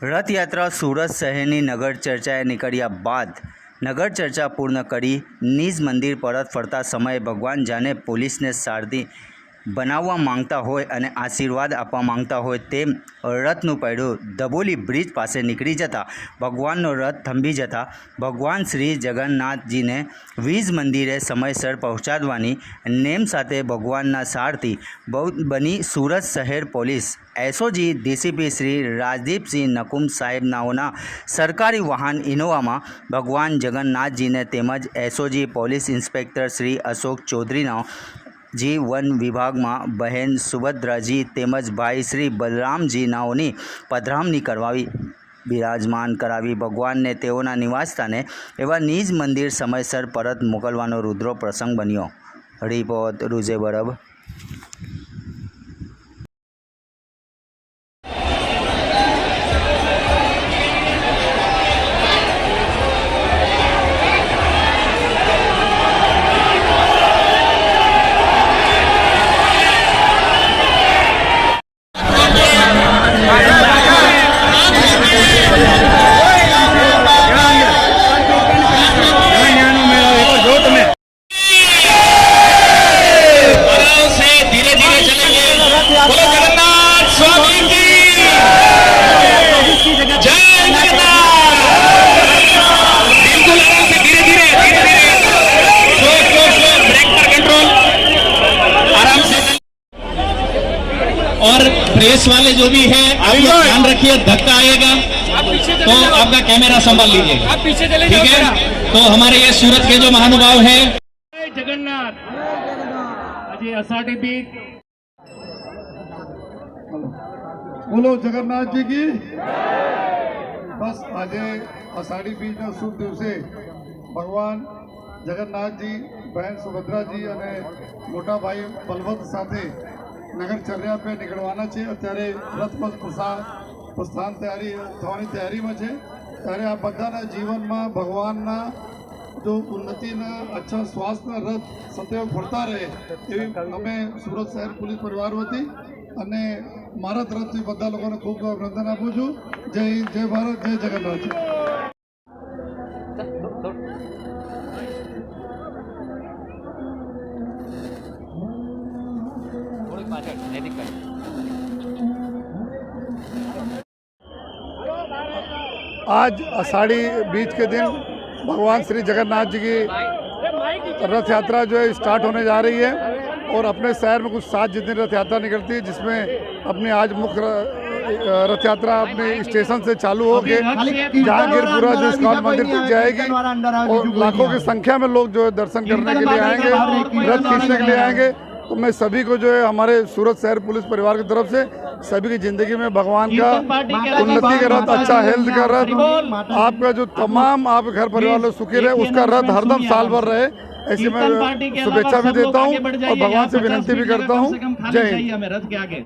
રથયાત્રા સુરત શહેરની નગર ચર્ચાએ નીકળ્યા બાદ નગર ચર્ચા પૂર્ણ કરી નિજ મંદિર પરત ફરતા સમયે ભગવાન જાને પોલીસને સારથી બનાવવા માંગતા હોય અને આશીર્વાદ આપવા માંગતા હોય તેમ રથનું પૈડું ધબોલી બ્રિજ પાસે નીકળી જતા ભગવાનનો રથ થંભી જતા ભગવાન શ્રી જગન્નાથજીને વીજ મંદિરે સમયસર પહોંચાડવાની નેમ સાથે ભગવાનના સારથી બની સુરત શહેર police SOG DCP Shri Rajdeepsinh Nakum સાહેબ નાઓના સરકારી વાહન ઇનોવામાં ભગવાન જગન્નાથજીને તેમજ SOG police inspector Shri Ashok ચૌધરીના જી વન વિભાગમાં બહેન સુભદ્રાજી તેમજ ભાઈ શ્રી બલરામજી નાઓની પધરામણી કરવાવી બિરાજમાન કરાવી ભગવાનને તેઓના નિવાસસ્થાને એવા નિજ મંદિર સમયસર પરત મોકલવાનો રુદ્રો પ્રસંગ બન્યો। રિપોર્ટ રૂજે બરબ। और प्रेस वाले जो भी है आप लोग ध्यान रखिए, धक्का आएगा तो आपका कैमरा संभाल लीजिए, आप पीछे चले ठीक है। तो हमारे ये सूरत के जो महानुभाव है जगन्नाथ अजय अषाढ़ी बीज बोलो जगन्नाथ जी की। बस आज अषाढ़ी बीज ना शुभ दिवसे भगवान जगन्नाथ जी बहन सुभद्रा जी और मोटा भाई बलवंत साथे नगरचर्या पे निकलवाना है। अत्यारे रथपथ प्रस्थान तैयारी थवानी तैयारी में है। त्यारे आ बधाना जीवन में भगवान जो उन्नति अच्छा स्वास्थ्य रथ सदैव फरता रहे एवी अमे सूरत शहर पुलिस परिवार वती अने मारा तरफथी बधा लोकोने खूब अभिनंदन आपू छूं। जय हिंद, जय भारत, जय जगन्नाथ। आज आषाढ़ी बीज के दिन भगवान श्री जगन्नाथ जी की रथ यात्रा जो है स्टार्ट होने जा रही है और अपने शहर में कुछ 7 जितनी रथ यात्रा निकलती है, जिसमें अपनी आज मुख्य रथ यात्रा अपने स्टेशन से चालू होकर जहांगीरपुरा जो इस्कॉन मंदिर तक जाएगी और लाखों की संख्या में लोग जो है दर्शन करने के लिए आएंगे, रथ खींचने के लिए आएंगे। तो मैं सभी को जो है हमारे सूरत शहर पुलिस परिवार की तरफ से सभी की जिंदगी में भगवान का उन्नति का रथ, अच्छा हेल्थ का रथ, आपका जो तमाम आप घर परिवार लोग सुखी रहे, उसका रथ हरदम साल भर रहे, ऐसी मैं शुभेच्छा भी देता हूँ और भगवान से विनती भी करता हूँ। जय हिंद।